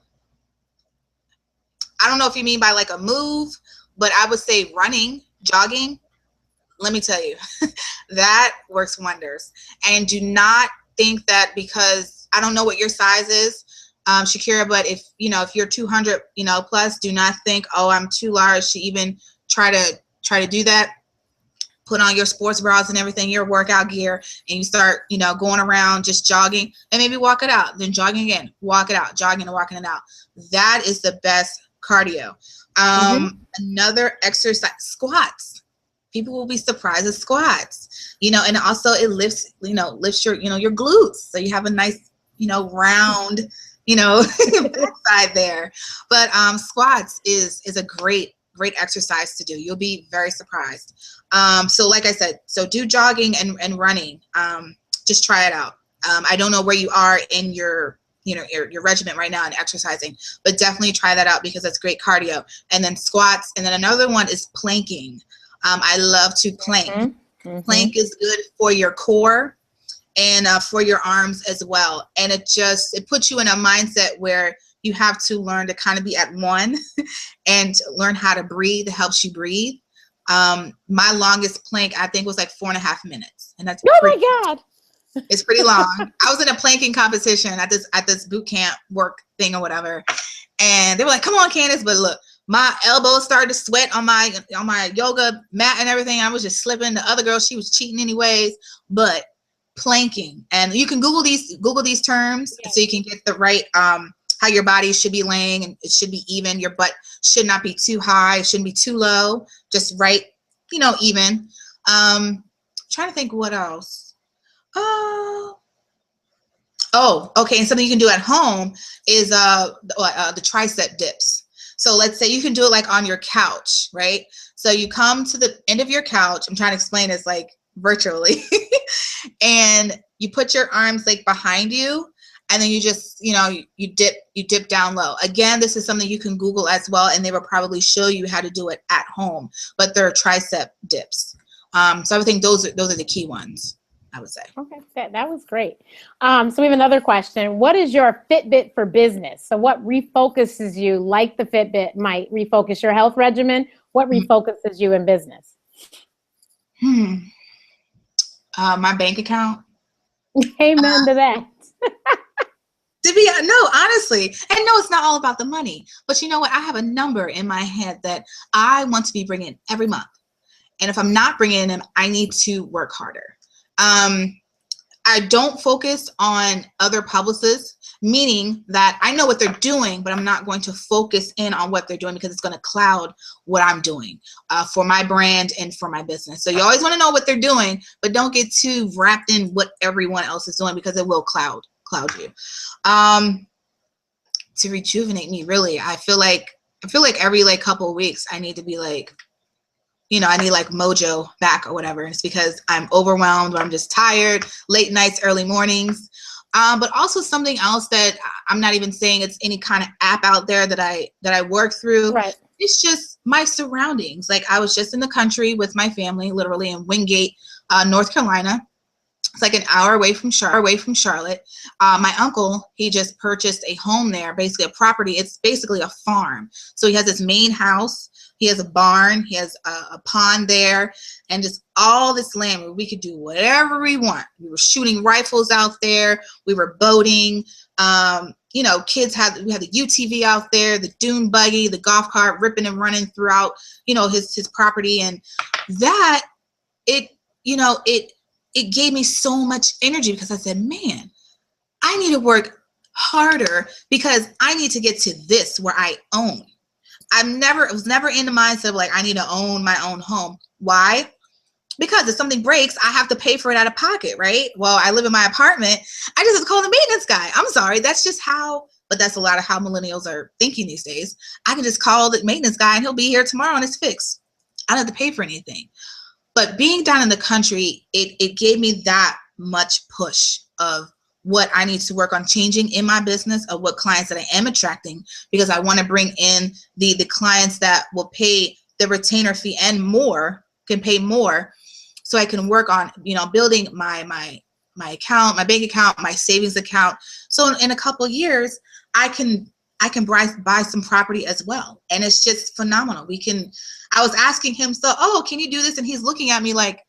I don't know if you mean by like a move, but I would say running, jogging. Let me tell you, that works wonders. And do not think that because I don't know what your size is, Shakira, but if you're 200, plus, do not think, oh, I'm too large to even try to do that. Put on your sports bras and everything, your workout gear, and you start, going around just jogging, and maybe walk it out, then jogging again, walk it out, jogging and walking it out. That is the best cardio. Another exercise, squats. People will be surprised at squats, and also it lifts your, your glutes. So you have a nice, round, backside there. But squats is a great exercise to do. You'll be very surprised. So like I said, so do jogging and running. Just try it out. I don't know where you are in your regimen right now in exercising, but definitely try that out because that's great cardio. And then squats. And then another one is planking. I love to plank. Plank is good for your core and for your arms as well. And it puts you in a mindset where you have to learn to kind of be at one and learn how to breathe. It helps you breathe. My longest plank, I think, was like 4.5 minutes. And that's my God. It's pretty long. I was in a planking competition at this boot camp work thing or whatever. And they were like, come on, Candice. But look, my elbows started to sweat on my yoga mat and everything. I was just slipping. The other girl, she was cheating anyways. But planking, and you can Google these terms so you can get the right how your body should be laying, and it should be even. Your butt should not be too high, it shouldn't be too low, just right, even. Trying to think what else. Okay, and something you can do at home is the tricep dips. So let's say you can do it like on your couch, right? So you come to the end of your couch. I'm trying to explain this like virtually. And you put your arms like behind you, and then you just, you dip down low. Again, this is something you can Google as well, and they will probably show you how to do it at home, but they're tricep dips. So I think those are the key ones, I would say. Okay, that was great. So we have another question. What is your Fitbit for business? So what refocuses you, like the Fitbit might refocus your health regimen? What refocuses you in business? My bank account. Amen to that. No, honestly, and no, it's not all about the money, but you know what? I have a number in my head that I want to be bringing every month. And if I'm not bringing them, I need to work harder. I don't focus on other publicists, meaning that I know what they're doing, but I'm not going to focus in on what they're doing because it's going to cloud what I'm doing for my brand and for my business. So you always want to know what they're doing, but don't get too wrapped in what everyone else is doing because it will cloud you. To rejuvenate me, really, I feel like every like couple of weeks I need to be like, I need like mojo back or whatever. And it's because I'm overwhelmed or I'm just tired, late nights, early mornings. But also something else that I'm not even saying it's any kind of app out there that I work through. Right. It's just my surroundings. Like I was just in the country with my family, literally in Wingate, North Carolina. It's like an hour away from Charlotte. My uncle, he just purchased a home there, basically a property. It's basically a farm. So he has this main house. He has a barn. He has a pond there, and just all this land where we could do whatever we want. We were shooting rifles out there. We were boating. You know, we had the UTV out there, the dune buggy, the golf cart ripping and running throughout, you know, his property. And that, it gave me so much energy, because I said, man, I need to work harder because I need to get to this where I own. It was never in the mindset of like, I need to own my own home. Why? Because if something breaks, I have to pay for it out of pocket, right? Well, I live in my apartment. I just have to call the maintenance guy. I'm sorry. That's just but that's a lot of how millennials are thinking these days. I can just call the maintenance guy and he'll be here tomorrow and it's fixed. I don't have to pay for anything. But being down in the country, it gave me that much push of what I need to work on changing in my business, of what clients that I am attracting, because I want to bring in the clients that will pay the retainer fee and more, can pay more, so I can work on, you know, building my account, my bank account, my savings account. So in a couple of years, I can buy some property as well. And it's just phenomenal. I was asking him, so, oh, can you do this? And he's looking at me like,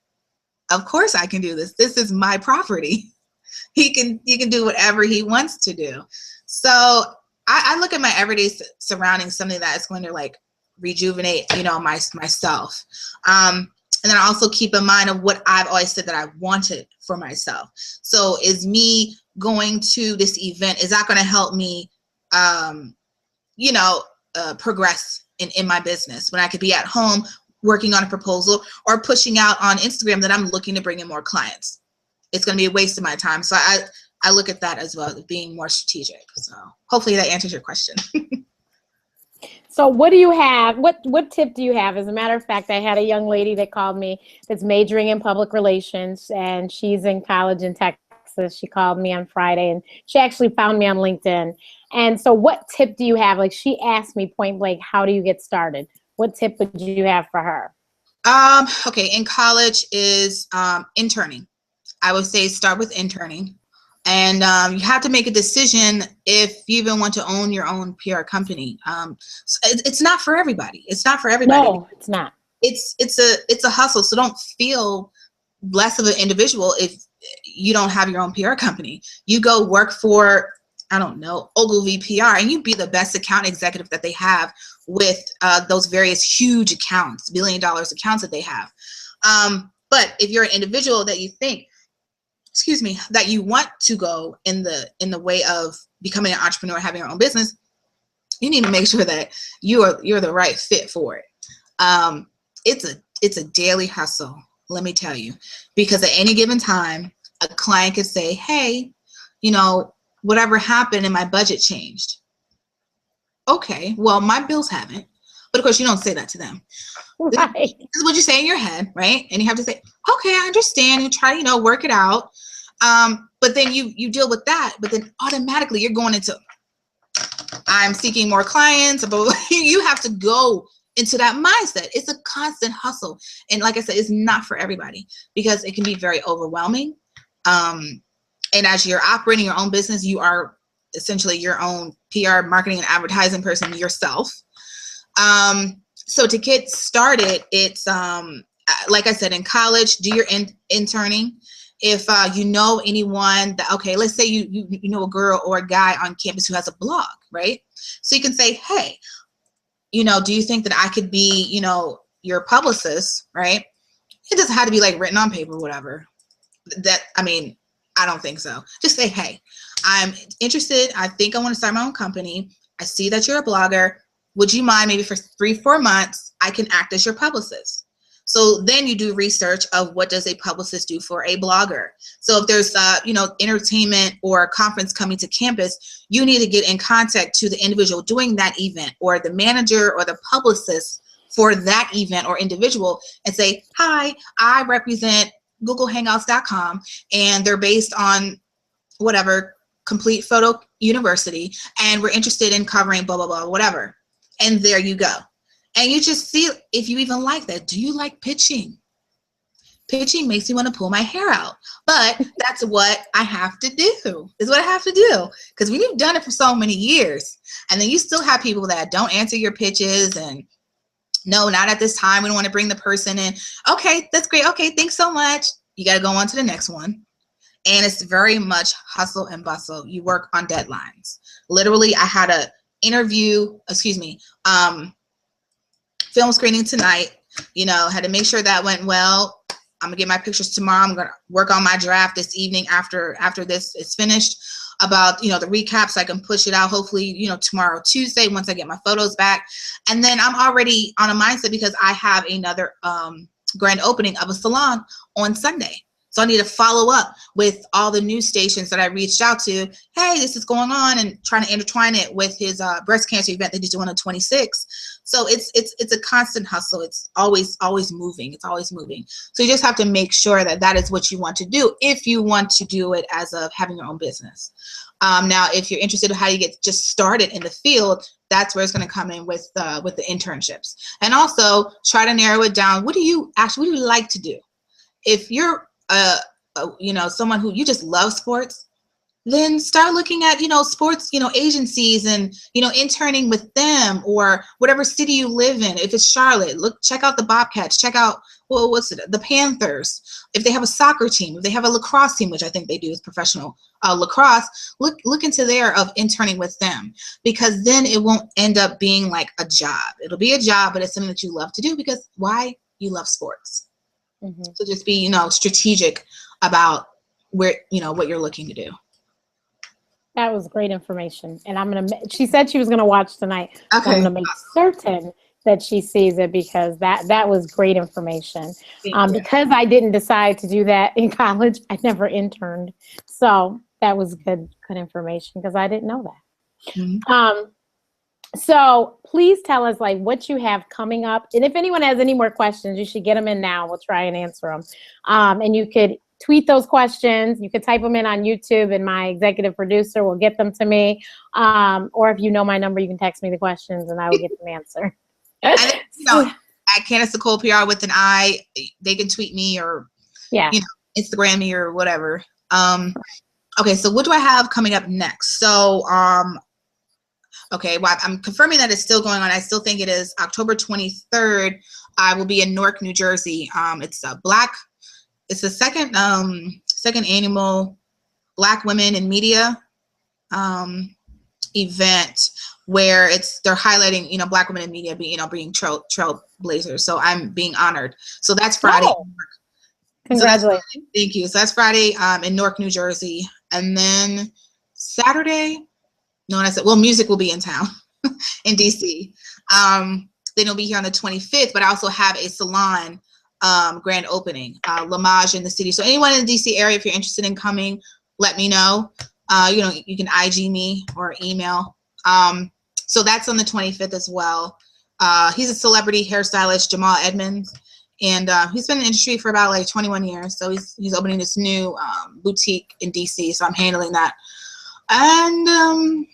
of course I can do this. This is my property. He can do whatever he wants to do. So I look at my everyday surroundings, something that is going to like rejuvenate, you know, myself. And then I also keep in mind of what I've always said that I wanted for myself. So is me going to this event, is that going to help me, progress in my business, when I could be at home working on a proposal or pushing out on Instagram that I'm looking to bring in more clients? It's going to be a waste of my time. So I look at that as well, as being more strategic. So hopefully that answers your question. So what do you have? What tip do you have? As a matter of fact, I had a young lady that called me that's majoring in public relations, and she's in college in Texas. She called me on Friday, and she actually found me on LinkedIn. And so what tip do you have? Like, she asked me point blank, how do you get started? What tip would you have for her? Okay, in college is interning. I would say start with interning. And you have to make a decision if you even want to own your own PR company. So it's not for everybody. It's not for everybody. No, it's not. It's a hustle. So don't feel less of an individual if you don't have your own PR company. You go work for, I don't know, Ogilvy PR, and you be the best account executive that they have with those various huge accounts, $1 billion accounts that they have. But if you're an individual that you think, that you want to go in the way of becoming an entrepreneur, having your own business, you need to make sure that you're the right fit for it. It's a daily hustle, let me tell you, because at any given time, a client could say, hey, you know, whatever happened and my budget changed. Okay, well, my bills haven't. But of course, you don't say that to them. Right. This is what you say in your head, right? And you have to say, okay, I understand. You try, work it out. But then you deal with that. But then automatically you're going into, I'm seeking more clients. But you have to go into that mindset. It's a constant hustle. And like I said, it's not for everybody because it can be very overwhelming. And as you're operating your own business, you are essentially your own PR, marketing, and advertising person yourself. So to get started, it's like I said, in college, do your interning. If you know anyone that, okay, let's say you know a girl or a guy on campus who has a blog, right? So you can say, hey, do you think that I could be, your publicist, right? It doesn't have to be like written on paper or whatever. I don't think so. Just say, hey, I'm interested. I think I want to start my own company. I see that you're a blogger. Would you mind maybe for 3-4 months, I can act as your publicist? So then you do research of what does a publicist do for a blogger. So if there's, entertainment or a conference coming to campus, you need to get in contact to the individual doing that event or the manager or the publicist for that event or individual and say, hi, I represent googlehangouts.com and they're based on whatever, Complete Photo University, and we're interested in covering blah, blah, blah, whatever. And there you go. And you just see if you even like that. Do you like pitching? Pitching makes me want to pull my hair out. But that's what I have to do. Is what I have to do. Because when you've done it for so many years, and then you still have people that don't answer your pitches and No, not at this time. We don't want to bring the person in. Okay, that's great. Okay, thanks so much. You got to go on to the next one. And it's very much hustle and bustle. You work on deadlines. Literally, I had a film screening tonight. Had to make sure that went well. I'm gonna get my pictures tomorrow. I'm gonna work on my draft this evening after this is finished about, the recap, so I can push it out hopefully, tomorrow, Tuesday, once I get my photos back. And then I'm already on a mindset because I have another grand opening of a salon on Sunday. So I need to follow up with all the news stations that I reached out to. Hey, this is going on, and trying to intertwine it with his breast cancer event that he's doing on 26th. So it's a constant hustle. It's always moving. It's always moving. So you just have to make sure that that is what you want to do if you want to do it as of having your own business. Now, if you're interested in how you get just started in the field, that's where it's going to come in with the internships. And also try to narrow it down. What do you like to do? If you're someone who you just love sports, then start looking at, sports, agencies and, interning with them, or whatever city you live in. If it's Charlotte, check out the Bobcats, check out, the Panthers. If they have a soccer team, if they have a lacrosse team, which I think they do is professional lacrosse, look into there of interning with them, because then it won't end up being like a job. It'll be a job, but it's something that you love to do because why? You love sports. Mm-hmm. So just be, strategic about where, what you're looking to do. That was great information. And she said she was going to watch tonight. Okay. So I'm going to make certain that she sees it, because that was great information. Because I didn't decide to do that in college, I never interned. So that was good information, because I didn't know that. Mm-hmm. So please tell us what you have coming up. And if anyone has any more questions, you should get them in now. We'll try and answer them. And you could tweet those questions. You could type them in on YouTube, and my executive producer will get them to me. Or if you know my number, you can text me the questions and I will get them answered. At Candice Nicole PR with an I, they can tweet me or Instagram me or whatever. Okay, so what do I have coming up next? So okay, well, I'm confirming that it's still going on. I still think it is October 23rd. I will be in Newark, New Jersey. It's the second annual Black Women in Media event, where they're highlighting, Black women in media being trailblazers. So I'm being honored. So that's Friday. Oh, congratulations. So thank you. So that's Friday in Newark, New Jersey. And then Saturday, music will be in town in DC. Then it'll be here on the 25th, but I also have a salon grand opening, Lamage in the city. So anyone in the DC area, if you're interested in coming, let me know. You can IG me or email. So that's on the 25th as well. He's a celebrity hairstylist, Jamal Edmonds, and he's been in the industry for about 21 years. So he's opening this new boutique in DC. So I'm handling that. And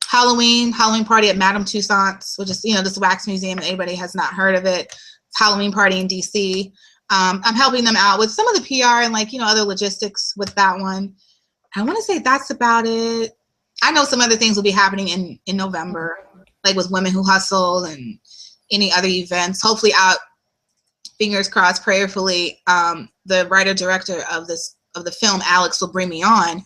Halloween party at Madame Toussaint's, which is, this wax museum, and anybody has not heard of it. It's Halloween party in DC. I'm helping them out with some of the PR and other logistics with that one. I want to say that's about it. I know some other things will be happening in November, with Women Who Hustle and any other events. Hopefully fingers crossed, prayerfully, the writer director of the film, Alex, will bring me on,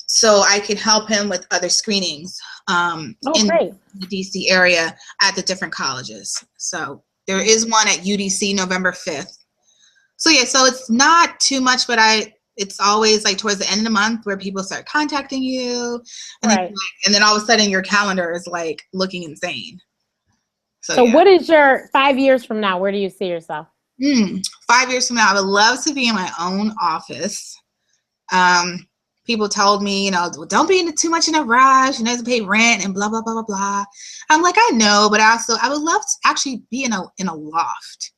so I can help him with other screenings in the DC area at the different colleges. So there is one at UDC November 5th. So so it's not too much, but it's always towards the end of the month where people start contacting you, and then all of a sudden your calendar is looking insane. So what is your 5 years from now? Where do you see yourself? 5 years from now, I would love to be in my own office. People told me, don't be too much in a rush. You have to pay rent and blah, blah, blah, blah, blah. I'm I know, but I would love to actually be in a loft.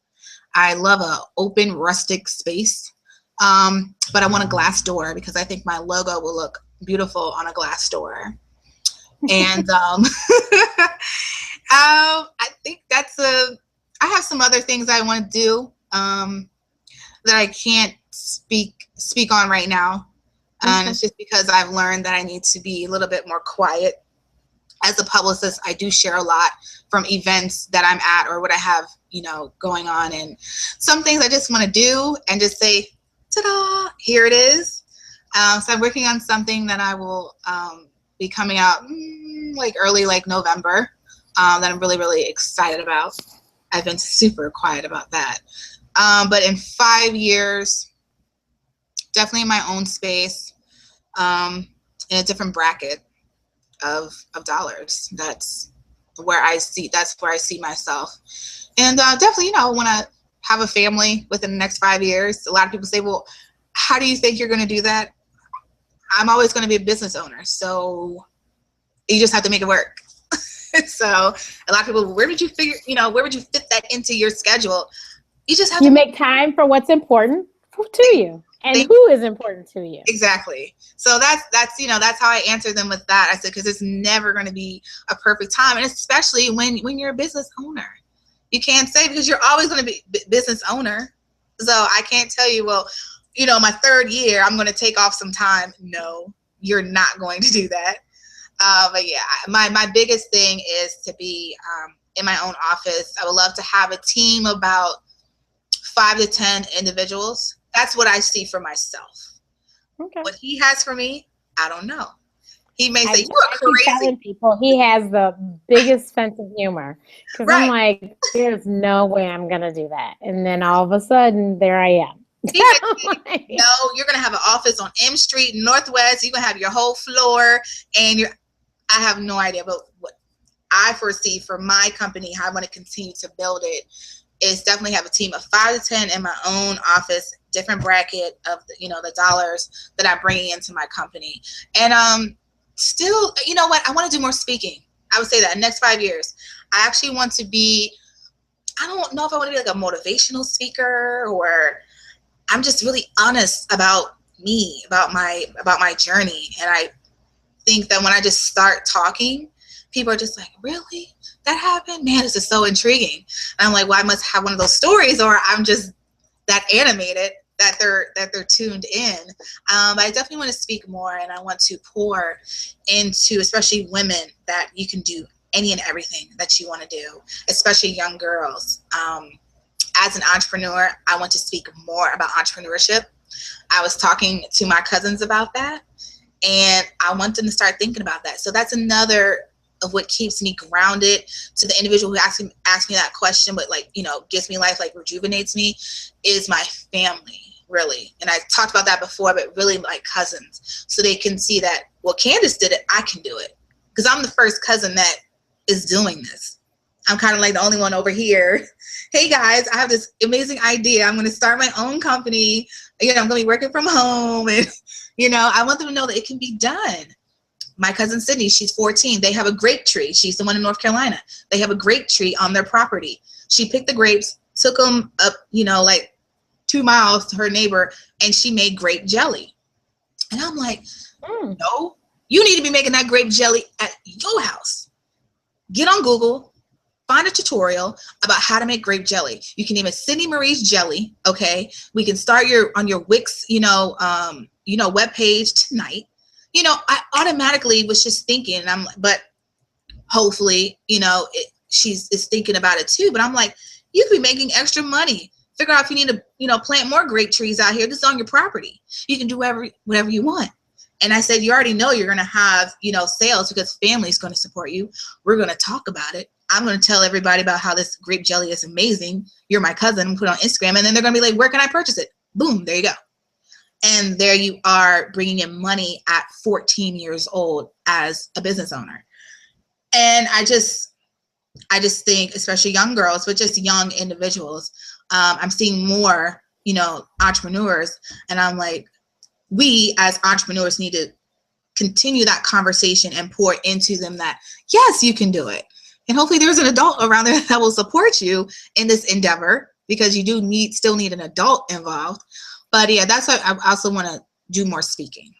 I love a open, rustic space. But I want a glass door, because I think my logo will look beautiful on a glass door. And I think I have some other things I want to do that I can't speak on right now. And it's just because I've learned that I need to be a little bit more quiet as a publicist, I do share a lot from events that I'm at or what I have, going on. And some things I just want to do and just say, ta-da, here it is. So I'm working on something that I will be coming out early November that I'm really, really excited about. I've been super quiet about that. But in 5 years, definitely in my own space, in a different bracket of dollars. That's where I see myself. And definitely, I want to have a family within the next 5 years. A lot of people say, well, how do you think you're going to do that? I'm always going to be a business owner. So you just have to make it work. So a lot of people, where would you fit that into your schedule? You just have to make time for what's important to you and who is important to you. Exactly. So that's how I answer them with that. I said, because it's never going to be a perfect time. And especially when you're a business owner, you can't say, because you're always going to be business owner. So I can't tell you, well, my 3rd year, I'm going to take off some time. No, you're not going to do that. But yeah, my biggest thing is to be in my own office. I would love to have a team of about 5 to 10 individuals. That's what I see for myself. Okay. What he has for me, I don't know. He may say, you are crazy. Telling people he has the biggest sense of humor. Because I'm like, there's no way I'm going to do that. And then all of a sudden, there I am. No, you're going to have an office on M Street, Northwest. You're going to have your whole floor. And I have no idea. But what I foresee for my company, how I want to continue to build it, is definitely have a team of 5 to 10 in my own office, different bracket of the dollars that I'm bringing into my company. And still, you know what? I want to do more speaking. I would say that in the next 5 years, I actually want to be, I don't know if I want to be like a motivational speaker, or I'm just really honest about me, about my journey. And I think that when I just start talking, people are just like, really? That happened? Man, this is so intriguing. And I'm like, well, I must have one of those stories, or I'm just that animated that they're tuned in. But I definitely want to speak more, and I want to pour into, especially women, that you can do any and everything that you want to do, especially young girls. As an entrepreneur, I want to speak more about entrepreneurship. I was talking to my cousins about that, and I want them to start thinking about that. So that's another of what keeps me grounded. To the individual who asked me that question, but gives me life, rejuvenates me, is my family, really. And I talked about that before, but really my cousins, so they can see that, well, Candice did it, I can do it, because I'm the first cousin that is doing this. I'm kind of like the only one over here. Hey guys, I have this amazing idea. I'm going to start my own company. I'm going to be working from home, and I want them to know that it can be done. My cousin Sydney, she's 14. They have a grape tree. She's the one in North Carolina. They have a grape tree on their property. She picked the grapes, took them up, 2 miles to her neighbor, and she made grape jelly. And I'm like, no, you need to be making that grape jelly at your house. Get on Google, find a tutorial about how to make grape jelly. You can name it Sydney Marie's Jelly. Okay. We can start on your Wix, webpage tonight. I automatically was just thinking, and but hopefully, she's thinking about it too. But I'm like, you could be making extra money. Figure out if you need to, plant more grape trees out here. This is on your property. You can do whatever you want. And I said, you already know you're going to have, sales, because family's going to support you. We're going to talk about it. I'm going to tell everybody about how this grape jelly is amazing. You're my cousin. Put it on Instagram. And then they're going to be like, where can I purchase it? Boom. There you go. And there you are, bringing in money at 14 years old as a business owner. And I just think, especially young girls, but just young individuals, I'm seeing more, entrepreneurs. And I'm like, we as entrepreneurs need to continue that conversation and pour into them that, yes, you can do it. And hopefully there's an adult around there that will support you in this endeavor, because you do still need an adult involved. But yeah, that's why I also want to do more speaking.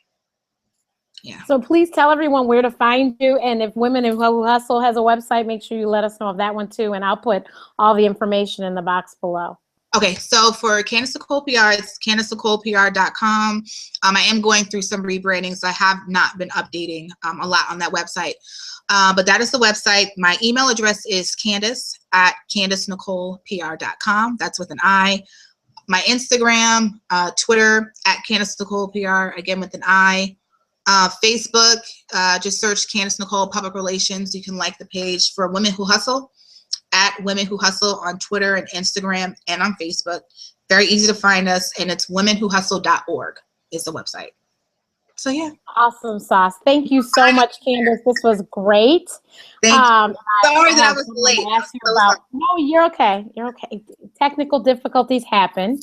Yeah. So please tell everyone where to find you. And if Women Who Hustle has a website, make sure you let us know of that one too. And I'll put all the information in the box below. Okay, so for Candice Nicole PR, it's CandiceNicolePR.com. I am going through some rebranding, so I have not been updating a lot on that website. But that is the website. My email address is Candice@CandiceNicolePR.com. That's with an I. My Instagram, Twitter, @CandiceNicolePR, again with an I. Facebook, just search Candice Nicole Public Relations. You can like the page for Women Who Hustle, @Women Who Hustle on Twitter and Instagram and on Facebook. Very easy to find us, and it's womenwhohustle.org is the website. So yeah. Awesome sauce. Thank you so much, Candice. This was great. Thank you. Sorry that I was late. No, you're okay. You're okay. Technical difficulties happen.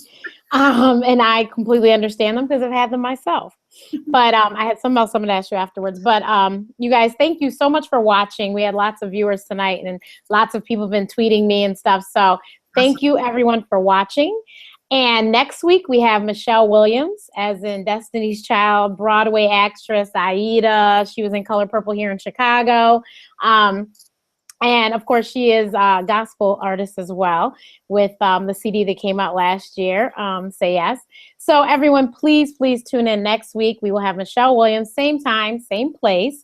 And I completely understand them because I've had them myself. But I had something else I'm going to ask you afterwards. But you guys, thank you so much for watching. We had lots of viewers tonight, and lots of people have been tweeting me and stuff. So thank you, everyone, for watching. And next week, we have Michelle Williams, as in Destiny's Child, Broadway actress, Aida. She was in Color Purple here in Chicago. And of course, she is a gospel artist as well, with the CD that came out last year, Say Yes. So everyone, please, please tune in next week. We will have Michelle Williams, same time, same place.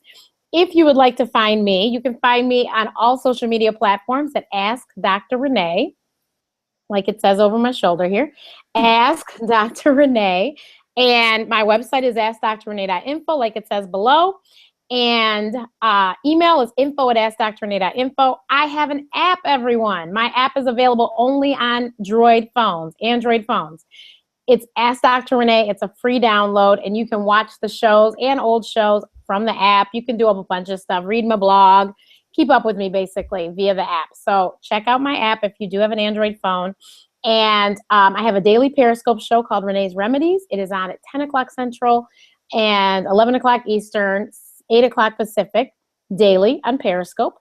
If you would like to find me, you can find me on all social media platforms at Ask Dr. Renee, like it says over my shoulder here. Ask Dr. Renee. And my website is askdrrenee.info, like it says below. And email is info@askdrrenee.info. I have an app, everyone. My app is available only on Android phones. It's Ask Dr. Renee. It's a free download, and you can watch the shows and old shows from the app. You can do a bunch of stuff, read my blog, keep up with me basically via the app. So check out my app if you do have an Android phone. And I have a daily Periscope show called Renee's Remedies. It is on at 10 o'clock Central and 11 o'clock Eastern, 8 o'clock Pacific, daily on Periscope.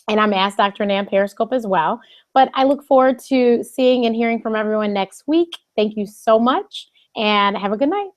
And I'm Ask Dr. Renee on Periscope as well. But I look forward to seeing and hearing from everyone next week. Thank you so much, and have a good night.